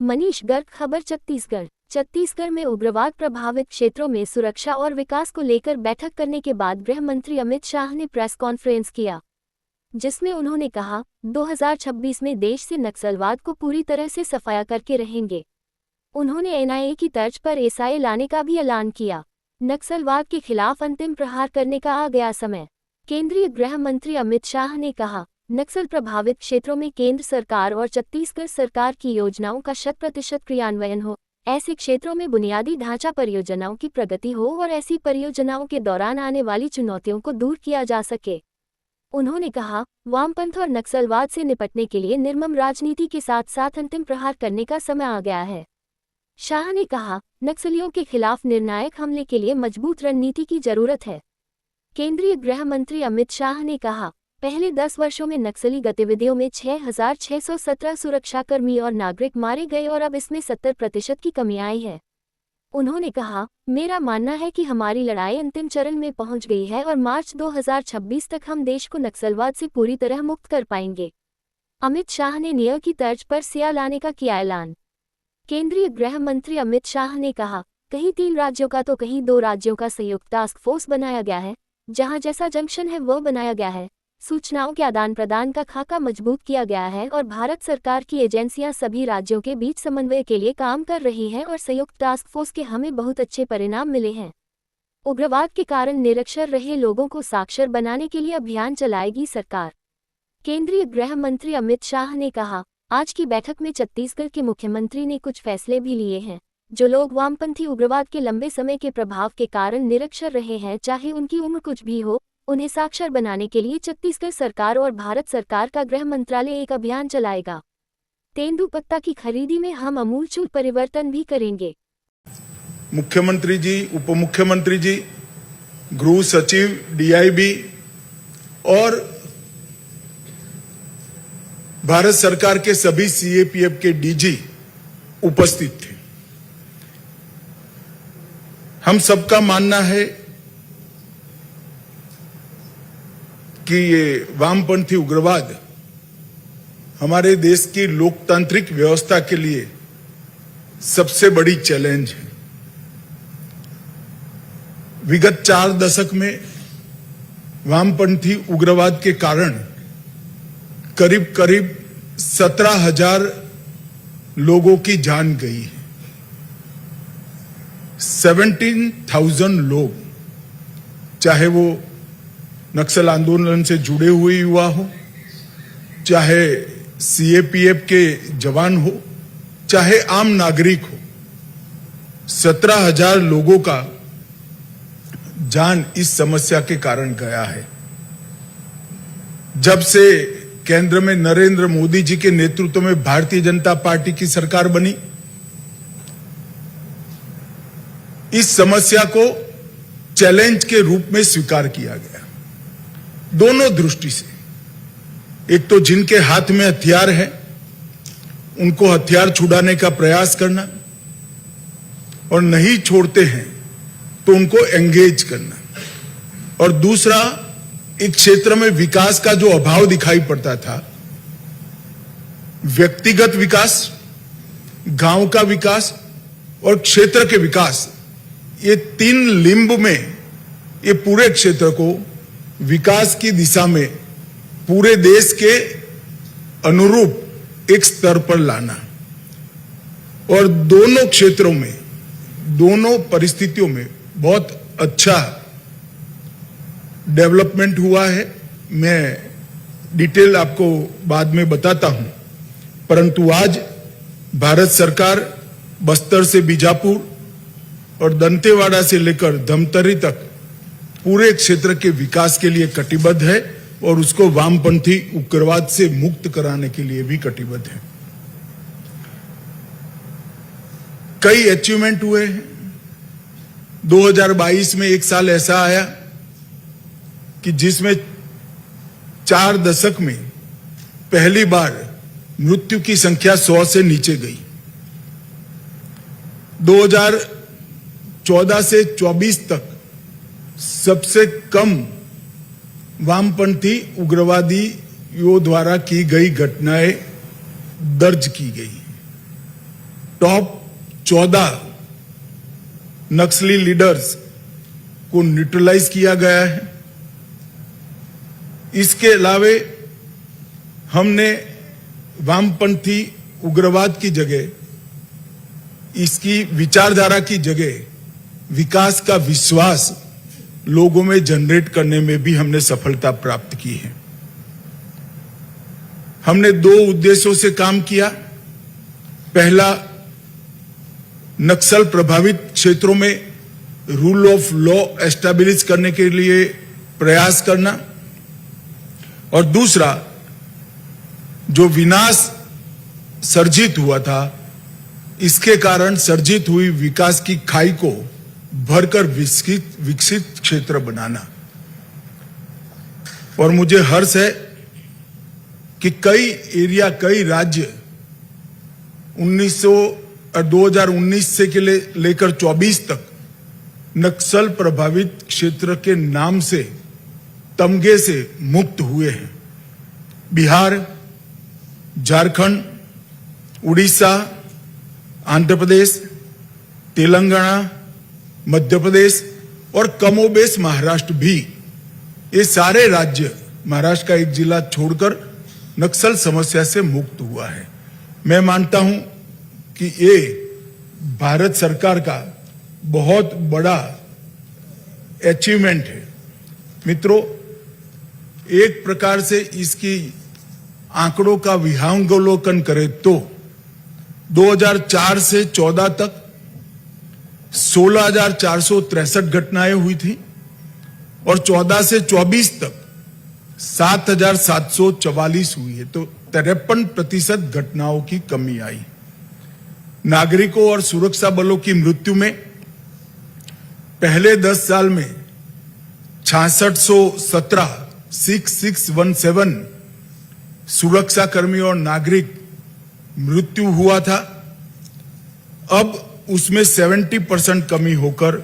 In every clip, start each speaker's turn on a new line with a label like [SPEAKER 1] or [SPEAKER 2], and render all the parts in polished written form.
[SPEAKER 1] मनीष गर्ग, खबर छत्तीसगढ़। छत्तीसगढ़ में उग्रवाद प्रभावित क्षेत्रों में सुरक्षा और विकास को लेकर बैठक करने के बाद गृह मंत्री अमित शाह ने प्रेस कॉन्फ्रेंस किया, जिसमें उन्होंने कहा, 2026 में देश से नक्सलवाद को पूरी तरह से सफाया करके रहेंगे। उन्होंने एनआईए की तर्ज पर एसआईए लाने का भी ऐलान किया। नक्सलवाद के खिलाफ अंतिम प्रहार करने का आ गया समय। केंद्रीय गृह मंत्री अमित शाह ने कहा, नक्सल प्रभावित क्षेत्रों में केंद्र सरकार और छत्तीसगढ़ सरकार की योजनाओं का 100% क्रियान्वयन हो, ऐसे क्षेत्रों में बुनियादी ढांचा परियोजनाओं की प्रगति हो और ऐसी परियोजनाओं के दौरान आने वाली चुनौतियों को दूर किया जा सके। उन्होंने कहा, वामपंथ और नक्सलवाद से निपटने के लिए निर्मम राजनीति के साथ साथ अंतिम प्रहार करने का समय आ गया है। शाह ने कहा, नक्सलियों के खिलाफ निर्णायक हमले के लिए मजबूत रणनीति की जरूरत है। केंद्रीय गृह मंत्री अमित शाह ने कहा, पहले 10 वर्षों में नक्सली गतिविधियों में 6,617 सुरक्षाकर्मी और नागरिक मारे गए और अब इसमें 70% की कमी आई है। उन्होंने कहा, मेरा मानना है कि हमारी लड़ाई अंतिम चरण में पहुंच गई है और मार्च 2026 तक हम देश को नक्सलवाद से पूरी तरह मुक्त कर पाएंगे। अमित शाह ने नियर की तर्ज पर सिया लाने का किया ऐलान। केंद्रीय गृह मंत्री अमित शाह ने कहा, कहीं 3 राज्यों का तो कहीं 2 राज्यों का संयुक्त टास्क फोर्स बनाया गया है। जहां जैसा जंक्शन है वो बनाया गया है। सूचनाओं के आदान प्रदान का खाका मजबूत किया गया है और भारत सरकार की एजेंसियां सभी राज्यों के बीच समन्वय के लिए काम कर रही हैं और संयुक्त टास्क फोर्स के हमें बहुत अच्छे परिणाम मिले हैं। उग्रवाद के कारण निरक्षर रहे लोगों को साक्षर बनाने के लिए अभियान चलाएगी सरकार। केंद्रीय गृह मंत्री अमित शाह ने कहा, आज की बैठक में छत्तीसगढ़ के मुख्यमंत्री ने कुछ फैसले भी लिए हैं। जो लोग वामपंथी उग्रवाद के लंबे समय के प्रभाव के कारण निरक्षर रहे हैं, चाहे उनकी उम्र कुछ भी हो, उन्हें साक्षर बनाने के लिए छत्तीसगढ़ सरकार और भारत सरकार का गृह मंत्रालय एक अभियान चलाएगा। तेंदुपत्ता की खरीदी में हम आमूलचूल परिवर्तन भी करेंगे।
[SPEAKER 2] मुख्यमंत्री जी, उप मुख्यमंत्री जी, गृह सचिव, डीआईबी और भारत सरकार के सभी सीएपीएफ के डीजी उपस्थित थे। हम सबका मानना है कि ये वामपंथी उग्रवाद हमारे देश की लोकतांत्रिक व्यवस्था के लिए सबसे बड़ी चैलेंज है। विगत 4 दशक में वामपंथी उग्रवाद के कारण करीब 17,000 लोगों की जान गई है। 17,000 लोग, चाहे वो नक्सल आंदोलन से जुड़े हुए युवा हो, चाहे सीएपीएफ के जवान हो, चाहे आम नागरिक हो, 17,000 लोगों का जान इस समस्या के कारण गया है। जब से केंद्र में नरेंद्र मोदी जी के नेतृत्व में भारतीय जनता पार्टी की सरकार बनी, इस समस्या को चैलेंज के रूप में स्वीकार किया गया, दोनों दृष्टि से। एक तो जिनके हाथ में हथियार है उनको हथियार छुड़ाने का प्रयास करना, और नहीं छोड़ते हैं तो उनको एंगेज करना, और दूसरा, एक क्षेत्र में विकास का जो अभाव दिखाई पड़ता था, व्यक्तिगत विकास, गांव का विकास और क्षेत्र के विकास, ये 3 लिंब में ये पूरे क्षेत्र को विकास की दिशा में पूरे देश के अनुरूप एक स्तर पर लाना, और दोनों क्षेत्रों में, दोनों परिस्थितियों में बहुत अच्छा डेवलपमेंट हुआ है। मैं डिटेल आपको बाद में बताता हूं, परंतु आज भारत सरकार बस्तर से बीजापुर और दंतेवाड़ा से लेकर धमतरी तक पूरे क्षेत्र के विकास के लिए कटिबद्ध है और उसको वामपंथी उग्रवाद से मुक्त कराने के लिए भी कटिबद्ध है। कई अचीवमेंट हुए हैं। 2022 में एक साल ऐसा आया कि जिसमें 4 दशक में पहली बार मृत्यु की संख्या 100 से नीचे गई। 2014 से 24 तक सबसे कम वामपंथी उग्रवादियों द्वारा की गई घटनाएं दर्ज की गई। टॉप 14 नक्सली लीडर्स को न्यूट्रलाइज किया गया है। इसके अलावे हमने वामपंथी उग्रवाद की जगह, इसकी विचारधारा की जगह विकास का विश्वास लोगों में जनरेट करने में भी हमने सफलता प्राप्त की है। हमने 2 उद्देश्यों से काम किया। पहला, नक्सल प्रभावित क्षेत्रों में रूल ऑफ लॉ एस्टैब्लिश करने के लिए प्रयास करना, और दूसरा, जो विनाश सर्जित हुआ था, इसके कारण सर्जित हुई विकास की खाई को भरकर विकसित क्षेत्र बनाना। और मुझे हर्ष है कि कई राज्य 2019 से लेकर 24 तक नक्सल प्रभावित क्षेत्र के नाम से, तमगे से मुक्त हुए हैं। बिहार, झारखंड, उड़ीसा, आंध्र प्रदेश, तेलंगाना, मध्य प्रदेश और कमोबेश महाराष्ट्र भी, ये सारे राज्य, महाराष्ट्र का एक जिला छोड़कर, नक्सल समस्या से मुक्त हुआ है। मैं मानता हूं कि ये भारत सरकार का बहुत बड़ा अचीवमेंट है। मित्रों, एक प्रकार से इसकी आंकड़ों का विहंगावलोकन करें तो 2004 से 14 तक 16,463 घटनाएं हुई थी और 14 से 24 तक 7,744 हुई है, तो 53% घटनाओं की कमी आई। नागरिकों और सुरक्षा बलों की मृत्यु में पहले 10 साल में 6617 सुरक्षा कर्मी और नागरिक मृत्यु हुआ था। अब उसमें 70% कमी होकर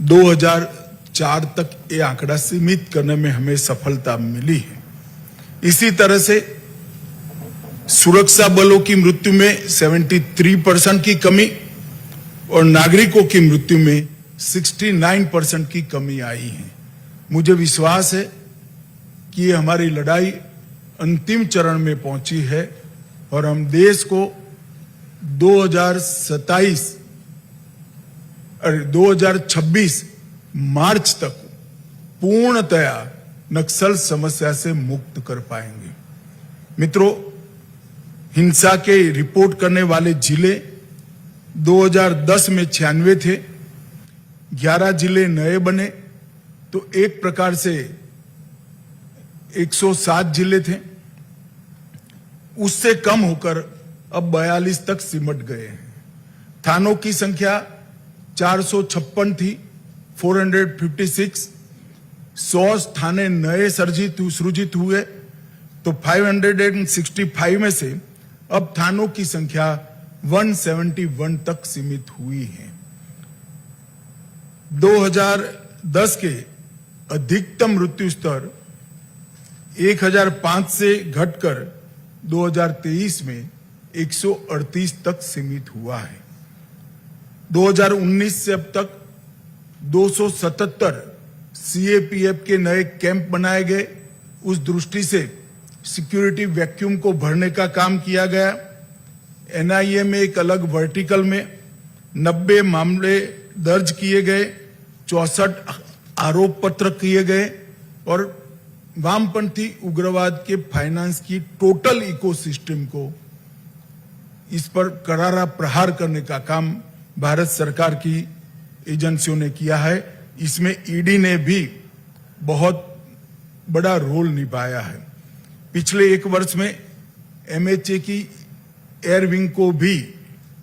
[SPEAKER 2] 2004 तक ये आंकड़ा सीमित करने में हमें सफलता मिली है। इसी तरह से सुरक्षा बलों की मृत्यु में 73% की कमी और नागरिकों की मृत्यु में 69% की कमी आई है। मुझे विश्वास है कि ये हमारी लड़ाई अंतिम चरण में पहुंची है और हम देश को 2026 मार्च तक पूर्णतया नक्सल समस्या से मुक्त कर पाएंगे। मित्रों, हिंसा के रिपोर्ट करने वाले जिले 2010 में 96 थे, 11 जिले नए बने, तो एक प्रकार से 107 जिले थे। उससे कम होकर अब 42 तक सिमट गए हैं। थानों की संख्या 456 थी, 456। 100 थाने नए सृजित हुए, तो 565 में से अब थानों की संख्या 171 तक सीमित हुई है। 2010 के अधिकतम मृत्यु स्तर 1005 से घटकर 2023 में 138 तक सीमित हुआ है। 2019 से अब तक 277 सीएपीएफ के नए कैंप बनाए गए। उस दृष्टि से सिक्योरिटी वैक्यूम को भरने का काम किया गया। एनआईए में एक अलग वर्टिकल में 90 मामले दर्ज किए गए, 64 आरोप पत्र किए गए और वामपंथी उग्रवाद के फाइनेंस की टोटल इकोसिस्टम को, इस पर करारा प्रहार करने का काम भारत सरकार की एजेंसियों ने किया है। इसमें ईडी ने भी बहुत बड़ा रोल निभाया है। पिछले 1 वर्ष में एमएचए की एयर विंग को भी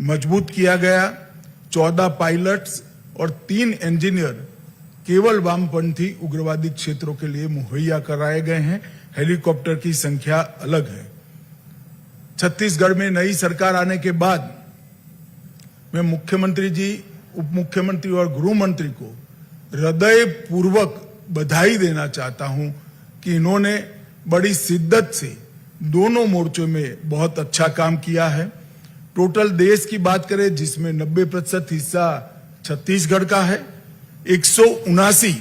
[SPEAKER 2] मजबूत किया गया। 14 पायलट्स और 3 इंजीनियर केवल वामपंथी उग्रवादी क्षेत्रों के लिए मुहैया कराए गए हैं। हेलीकॉप्टर की संख्या अलग है। छत्तीसगढ़ में नई सरकार आने के बाद मैं मुख्यमंत्री जी, उप मुख्यमंत्री और गृह मंत्री को हृदय पूर्वक बधाई देना चाहता हूं कि इन्होंने बड़ी शिद्दत से दोनों मोर्चों में बहुत अच्छा काम किया है। टोटल देश की बात करें जिसमें 90% हिस्सा छत्तीसगढ़ का है, 179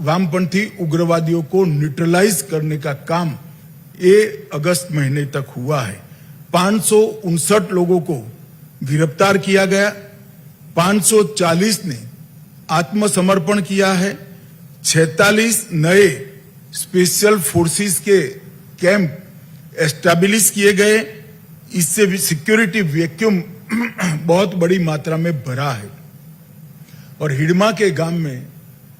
[SPEAKER 2] वामपंथी उग्रवादियों को न्यूट्रलाइज करने का काम अगस्त महीने तक हुआ है। 559 लोगों को गिरफ्तार किया गया, 540 ने आत्मसमर्पण किया है, 46 नए स्पेशल फोर्सेस के कैंप एस्टैब्लिश किए गए। इससे भी सिक्योरिटी वैक्यूम बहुत बड़ी मात्रा में भरा है। और हिडमा के गांव में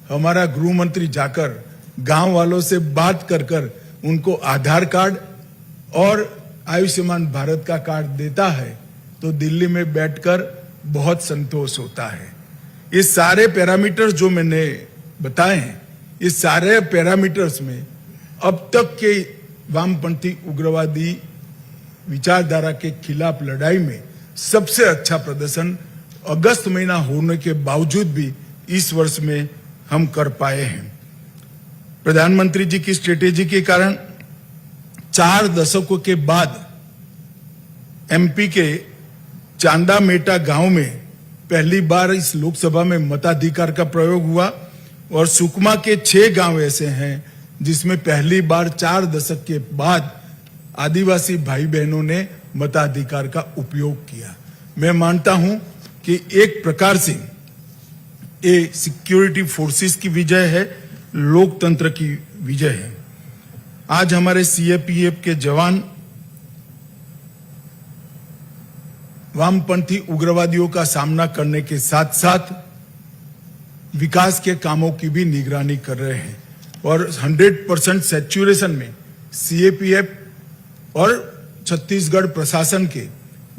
[SPEAKER 2] हमारा गृह मंत्री जाकर गांव वालों से बात कर उनको आधार कार्ड और आयुष्मान भारत का कार्ड देता है तो दिल्ली में बैठकर बहुत संतोष होता है। ये सारे पैरामीटर्स जो मैंने बताए हैं, ये सारे पैरामीटर्स में अब तक के वामपंथी उग्रवादी विचारधारा के खिलाफ लड़ाई में सबसे अच्छा प्रदर्शन अगस्त महीना होने के बावजूद भी इस वर्ष में हम कर पाए हैं। प्रधानमंत्री जी की स्ट्रेटेजी के कारण 4 दशकों के बाद एमपी के चांदा मेटा गांव में पहली बार इस लोकसभा में मताधिकार का प्रयोग हुआ और सुकमा के 6 गांव ऐसे हैं जिसमें पहली बार 4 दशक के बाद आदिवासी भाई बहनों ने मताधिकार का उपयोग किया। मैं मानता हूं कि एक प्रकार से ये सिक्योरिटी फोर्सेस की विजय है, लोकतंत्र की विजय है। आज हमारे सीएपीएफ के जवान वामपंथी उग्रवादियों का सामना करने के साथ साथ विकास के कामों की भी निगरानी कर रहे हैं और 100% सैचुरेशन में सीएपीएफ और छत्तीसगढ़ प्रशासन के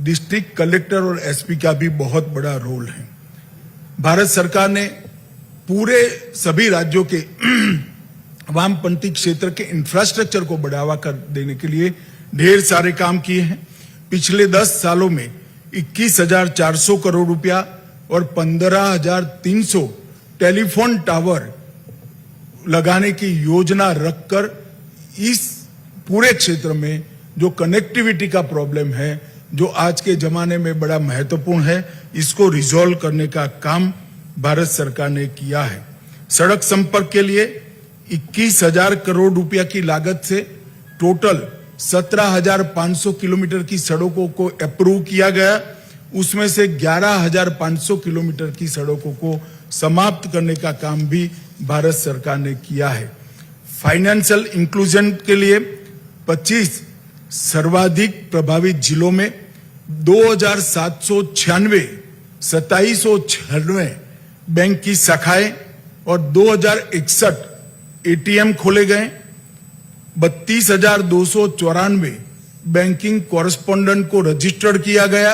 [SPEAKER 2] डिस्ट्रिक्ट कलेक्टर और एसपी का भी बहुत बड़ा रोल है। भारत सरकार ने पूरे सभी राज्यों के वामपंथी क्षेत्र के इंफ्रास्ट्रक्चर को बढ़ावा कर देने के लिए ढेर सारे काम किए हैं। पिछले 10 सालों में 21,400 करोड़ रुपया और 15,300 टेलीफोन टावर लगाने की योजना रखकर इस पूरे क्षेत्र में जो कनेक्टिविटी का प्रॉब्लम है, जो आज के जमाने में बड़ा महत्वपूर्ण है, इसको रिजॉल्व करने का काम भारत सरकार ने किया है। सड़क संपर्क के लिए 21,000 करोड़ रुपया की लागत से टोटल 17,500 किलोमीटर की सड़कों को अप्रूव किया गया। उसमें से 11,500 किलोमीटर की सड़कों को समाप्त करने का काम भी भारत सरकार ने किया है। फाइनेंशियल इंक्लूजन के लिए 25 सर्वाधिक प्रभावित जिलों में 2,796 2796 बैंक की शाखाएं और 2,061 एटीएम खोले गए। 32,294 बैंकिंग कॉरेस्पोंडेंट को रजिस्टर्ड किया गया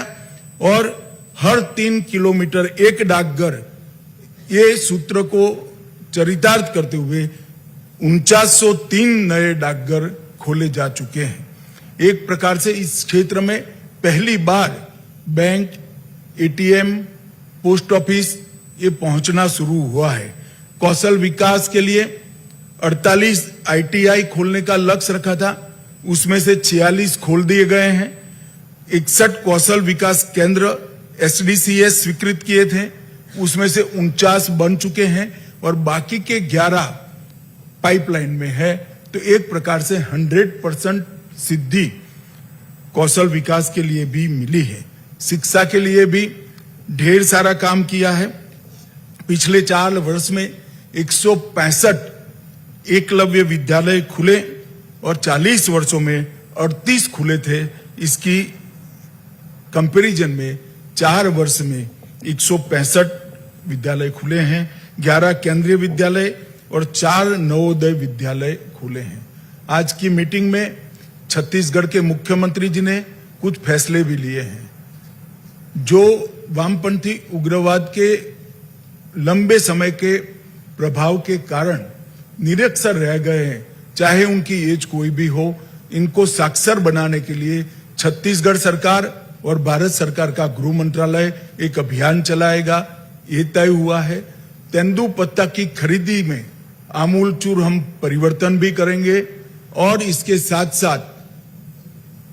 [SPEAKER 2] और हर 3 किलोमीटर एक डाकघर, ये सूत्र को चरितार्थ करते हुए 4903 नए डाकघर खोले जा चुके हैं। एक प्रकार से इस क्षेत्र में पहली बार बैंक, एटीएम, पोस्ट ऑफिस ये पहुंचना शुरू हुआ है। कौशल विकास के लिए 48 आईटीआई खोलने का लक्ष्य रखा था, उसमें से 46 खोल दिए गए हैं। 61 कौशल विकास केंद्र एसडीसीएस स्वीकृत किए थे, उसमें से 49 बन चुके हैं और बाकी के 11 पाइपलाइन में है। तो एक प्रकार से 100% सिद्धि कौशल विकास के लिए भी मिली है। शिक्षा के लिए भी ढेर सारा काम किया है। पिछले 4 वर्ष में 165 एकलव्य विद्यालय खुले और 40 वर्षों में 38 खुले थे। इसकी कंपैरिजन में 4 वर्ष में 165 विद्यालय खुले हैं, 11 केंद्रीय विद्यालय और 4 नवोदय विद्यालय खुले हैं। आज की मीटिंग में छत्तीसगढ़ के मुख्यमंत्री जी ने कुछ फैसले भी लिए हैं जो वामपंथी उग्रवाद के लंबे समय के प्रभाव के कारण निरक्षर रह गए हैं, चाहे उनकी एज कोई भी हो। इनको साक्षर बनाने के लिए छत्तीसगढ़ सरकार और भारत सरकार का गृह मंत्रालय एक अभियान चलाएगा, ये तय हुआ है। तेंदुपत्ता की खरीदी में आमूलचूर हम परिवर्तन भी करेंगे और इसके साथ साथ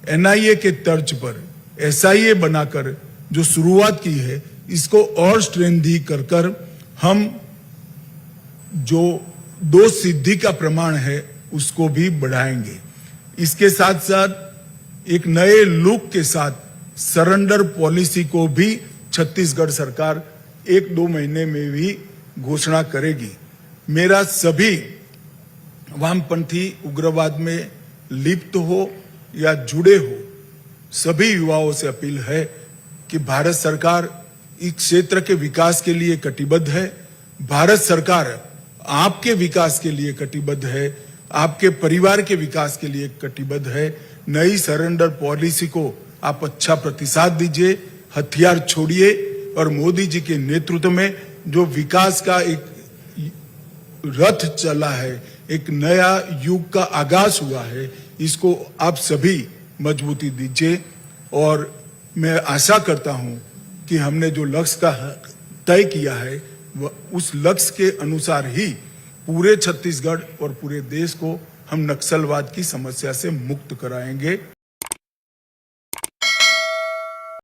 [SPEAKER 2] एनआईए के तर्ज पर एसआईए बनाकर जो शुरुआत की है, इसको और स्ट्रेंथी कर हम जो दोष सिद्धि का प्रमाण है उसको भी बढ़ाएंगे। इसके साथ साथ एक नए लुक के साथ सरेंडर पॉलिसी को भी छत्तीसगढ़ सरकार 1-2 महीने में भी घोषणा करेगी। मेरा सभी वामपंथी उग्रवाद में लिप्त हो या जुड़े हो सभी युवाओं से अपील है कि भारत सरकार इस क्षेत्र के विकास के लिए कटिबद्ध है। भारत सरकार आपके विकास के लिए कटिबद्ध है, आपके परिवार के विकास के लिए कटिबद्ध है। नई सरेंडर पॉलिसी को आप अच्छा प्रतिसाद दीजिए, हथियार छोड़िए और मोदी जी के नेतृत्व में जो विकास का एक रथ चला है, एक नया युग का आगाज हुआ है, इसको आप सभी मजबूती दीजिए। और मैं आशा करता हूं कि हमने जो लक्ष्य का तय किया है उस लक्ष्य के अनुसार ही पूरे छत्तीसगढ़ और पूरे देश को हम नक्सलवाद की समस्या से मुक्त कराएंगे।